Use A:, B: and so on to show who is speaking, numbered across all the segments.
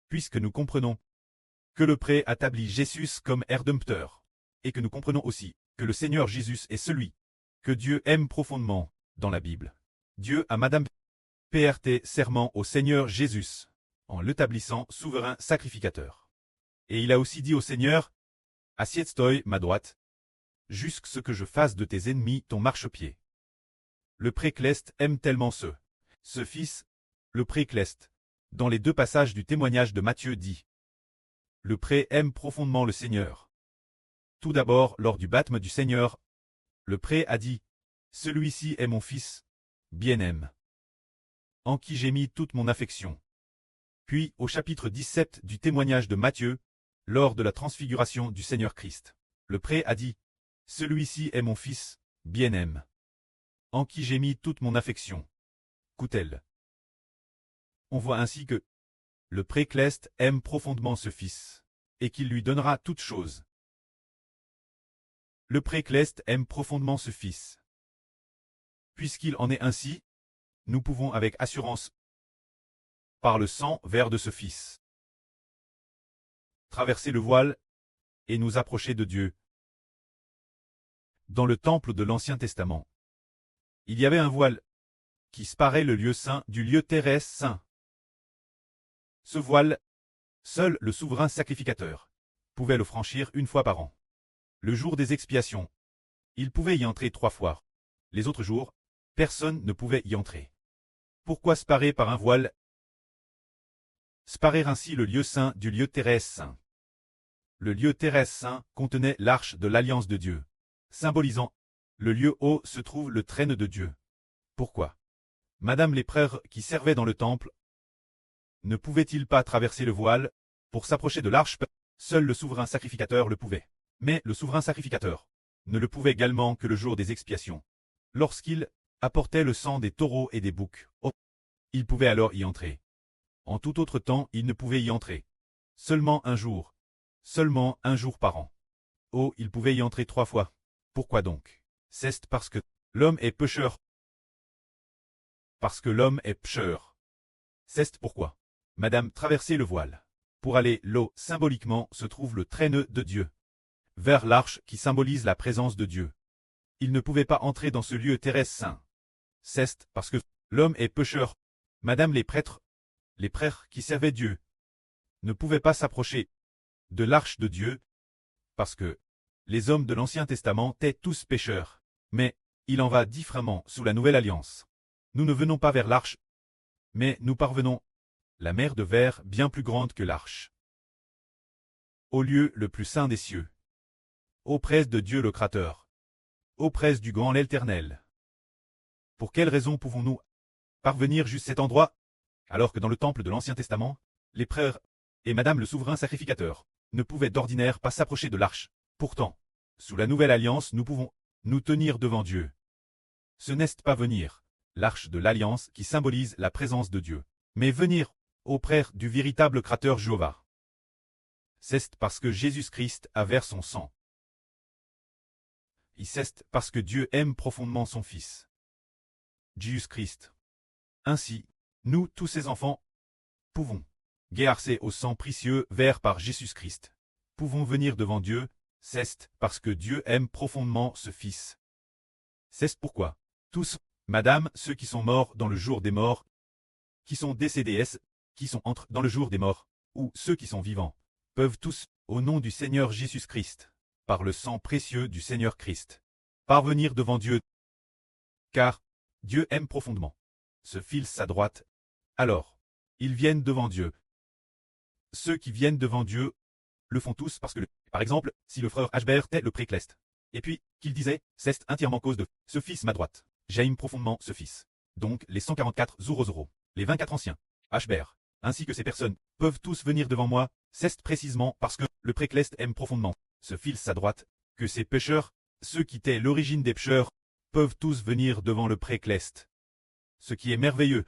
A: puisque nous comprenons que le pré établit Jésus comme Rédempteur, et que nous comprenons aussi que le Seigneur Jésus est celui que Dieu aime profondément dans la Bible. Dieu a Madame prêté serment au Seigneur Jésus, en l'établissant souverain sacrificateur. Et il a aussi dit au Seigneur, « Assieds-toi ma droite, jusqu'à ce que je fasse de tes ennemis ton marchepied. » Le précleste aime tellement ce fils, le précleste, dans les deux passages du témoignage de Matthieu dit. Le pré aime profondément le Seigneur. Tout d'abord, lors du baptême du Seigneur, le pré a dit, « Celui-ci est mon fils, bien-aimé, en qui j'ai mis toute mon affection. » Puis, au chapitre 17 du témoignage de Matthieu, lors de la transfiguration du Seigneur Christ, le pré a dit, « Celui-ci est mon fils, bien-aimé, en qui j'ai mis toute mon affection. » Coutel. On voit ainsi que le précleste aime profondément ce fils, et qu'il lui donnera toutes choses. Le précleste aime profondément ce fils. Puisqu'il en est ainsi, nous pouvons avec assurance, par le sang vert de ce fils, traverser le voile et nous approcher de Dieu. Dans le temple de l'Ancien Testament, il y avait un voile qui séparait le lieu saint du lieu terrestre saint. Ce voile, seul le souverain sacrificateur pouvait le franchir une fois par an. Le jour des expiations, il pouvait y entrer 3 fois. Les autres jours, personne ne pouvait y entrer. Pourquoi séparer par un voile? Séparer ainsi le lieu saint du lieu terrestre saint. Le lieu terrestre saint contenait l'arche de l'alliance de Dieu, symbolisant le lieu haut se trouve le trône de Dieu. Pourquoi? Madame les prêtres qui servaient dans le temple ne pouvaient-ils pas traverser le voile pour s'approcher de l'arche? Seul le souverain sacrificateur le pouvait. Mais le souverain sacrificateur ne le pouvait également que le jour des expiations. Lorsqu'il apportait le sang des taureaux et des boucs, il pouvait alors y entrer. En tout autre temps, il ne pouvait y entrer. Seulement un jour par an. Il pouvait y entrer 3 fois. Pourquoi donc? C'est parce que l'homme est pécheur. Parce que l'homme est pécheur. C'est pourquoi Madame traversait le voile. Pour aller là, symboliquement, se trouve le trône de Dieu. Vers l'arche qui symbolise la présence de Dieu. Il ne pouvait pas entrer dans ce lieu terrestre saint. C'est parce que l'homme est pécheur. Madame les prêtres qui servaient Dieu, ne pouvaient pas s'approcher de l'arche de Dieu, parce que les hommes de l'Ancien Testament étaient tous pécheurs. Mais il en va différemment sous la Nouvelle Alliance. Nous ne venons pas vers l'arche, mais nous parvenons la mer de verre bien plus grande que l'arche. Au lieu le plus saint des cieux. Auprès de Dieu le Créateur. Auprès du grand l'Éternel. Pour quelle raison pouvons-nous parvenir jusqu'à cet endroit, alors que dans le temple de l'Ancien Testament, les prêtres et Madame le souverain sacrificateur ne pouvaient d'ordinaire pas s'approcher de l'arche? Pourtant, sous la Nouvelle Alliance, nous pouvons nous tenir devant Dieu. Ce n'est pas venir, l'arche de l'Alliance qui symbolise la présence de Dieu, mais venir auprès du véritable Créateur Jéhovah. C'est parce que Jésus-Christ a versé son sang. Et c'est parce que Dieu aime profondément son Fils. Jésus-Christ. Ainsi, nous, tous ses enfants, pouvons, guéarcer au sang précieux vers par Jésus-Christ, pouvons venir devant Dieu, c'est parce que Dieu aime profondément ce Fils. C'est pourquoi, tous, Madame, ceux qui sont morts dans le jour des morts, qui sont décédés, qui sont entrés dans le jour des morts, ou ceux qui sont vivants, peuvent tous, au nom du Seigneur Jésus-Christ, par le sang précieux du Seigneur Christ, parvenir devant Dieu. Car Dieu aime profondément ce Fils à droite. Alors, ils viennent devant Dieu. Ceux qui viennent devant Dieu le font tous parce que, par exemple, si le frère Ashbert était le précleste, et puis qu'il disait, c'est entièrement cause de ce Fils ma droite, j'aime profondément ce Fils. Donc les 144 000, les 24 anciens, Ashbert, ainsi que ces personnes, peuvent tous venir devant moi, c'est précisément parce que le précleste aime profondément ce Fils à droite, que ces pécheurs, ceux qui étaient l'origine des pécheurs, peuvent tous venir devant le précleste. Ce qui est merveilleux,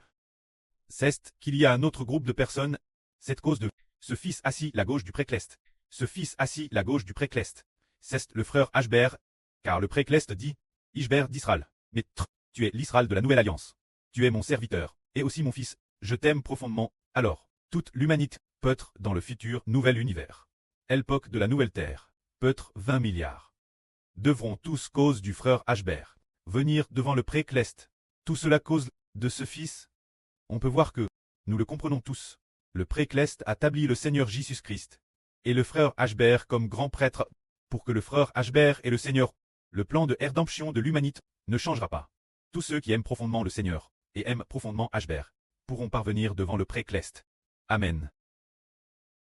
A: c'est qu'il y a un autre groupe de personnes, cette cause de ce Fils assis la gauche du précleste. Ce Fils assis la gauche du précleste. C'est le frère Ashbert, car le précleste dit, Ishbert d'Israël, mais tu es l'Israël de la Nouvelle Alliance. Tu es mon serviteur, et aussi mon fils, je t'aime profondément. Alors, toute l'humanité Peut-être dans le futur nouvel univers. Époque de la nouvelle Terre. Peut-être 20 milliards. Devront tous, cause du frère Ashbert, venir devant le pré-Clest. Tout cela cause de ce fils. On peut voir que, nous le comprenons tous, le pré-Clest a établi le Seigneur Jésus-Christ et le frère Ashbert comme grand prêtre, pour que le frère Ashbert et le Seigneur, le plan de rédemption de l'humanité, ne changera pas. Tous ceux qui aiment profondément le Seigneur, et aiment profondément Ashbert, pourront parvenir devant le pré-Clest. Amen.